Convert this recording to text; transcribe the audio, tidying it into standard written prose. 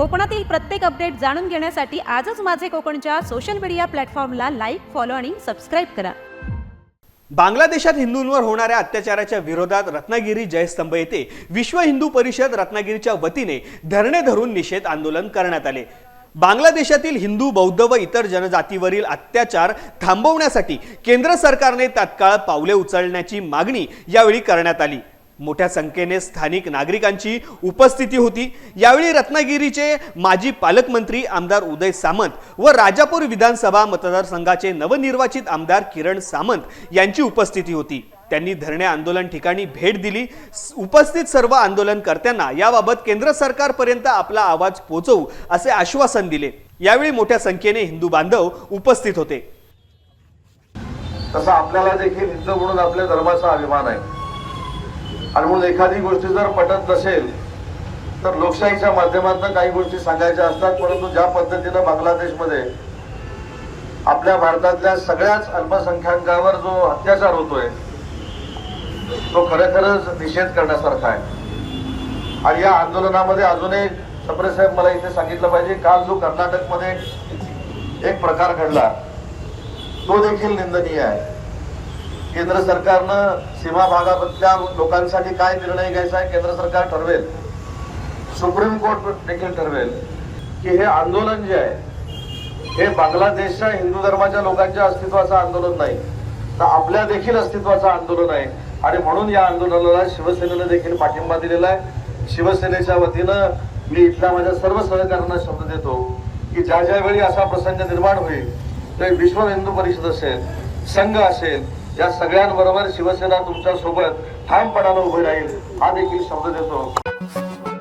कोकणातील प्रत्येक अपडेट जाणून घेण्यासाठी आजच माझे कोकणच्या सोशल मीडिया प्लॅटफॉर्मला लाईक, फॉलो आणि सबस्क्राईब करा। बांगलादेशात हिंदूंवर होणाऱ्या अत्याचाराच्या विरोधात रत्नागिरी जयस्तंभ येथे विश्व हिंदू परिषद रत्नागिरीच्या वतीने धरणे धरून निषेध आंदोलन करण्यात आले। बांगलादेशातील हिंदू, बौद्ध व इतर जनजातीवरील अत्याचार थांबवण्यासाठी केंद्र सरकारने तात्काळ पावले उचलण्याची मागणी यावेळी करण्यात आली। मोठ्या संख्येने स्थानिक नागरिकांची उपस्थिती होती। यावेळी रत्नागिरीचे माजी पालकमंत्री आमदार उदय सामंत व राजापूर विधानसभा मतदारसंघाचे नवनिर्वाचित आमदार किरण सामंत यांची उपस्थिती होती। त्यांनी धरणे आंदोलन ठिकाणी भेट दिली। उपस्थित सर्व आंदोलनकर्त्यांना याबाबत केंद्र सरकारपर्यंत आपला आवाज पोहोचवू असे आश्वासन दिले। यावेळी मोठ्या संख्येने हिंदू बांधव उपस्थित होते। तसा आपल्याला देखील हिंदू म्हणून आपल्या धर्माचा अभिमान आहे आणि म्हणून एखादी गोष्ट जर पटत नसेल तर लोकशाहीच्या माध्यमातून काही गोष्टी सांगायच्या असतात। परंतु ज्या पद्धतीने बांगलादेशमध्ये आपल्या भारतातल्या सगळ्याच अल्पसंख्याकांवर जो अत्याचार होतोय तो खरोखरच निषेध करण्यासारखा आहे। आणि या आंदोलनामध्ये अजून एक सप्रे साहेब मला इथे सांगितलं पाहिजे, काल जो कर्नाटकमध्ये एक प्रकार घडला तो देखील निंदनीय आहे। केंद्र सरकारनं सीमा भागातल्या लोकांसाठी काय निर्णय घ्यायचा आहे केंद्र सरकार ठरवेल, सुप्रीम कोर्ट देखील ठरवेल की हे आंदोलन जे आहे हे बांगलादेशच्या हिंदू धर्माच्या लोकांच्या अस्तित्वाचं आंदोलन नाही तर आपल्या देखील अस्तित्वाचं आंदोलन आहे। आणि म्हणून या आंदोलनाला शिवसेनेने देखील पाठिंबा दिलेला आहे। शिवसेनेच्या वतीनं मी इथल्या माझ्या सर्व सहकाऱ्यांना शब्द देतो की ज्या ज्यावेळी असा प्रसंग निर्माण होईल ते विश्व हिंदू परिषद असेल, संघ असेल, या सगळ्यांबरोबर शिवसेना तुमच्या सोबत ठामपणाने उभी राहील हा देखील शब्द देतो।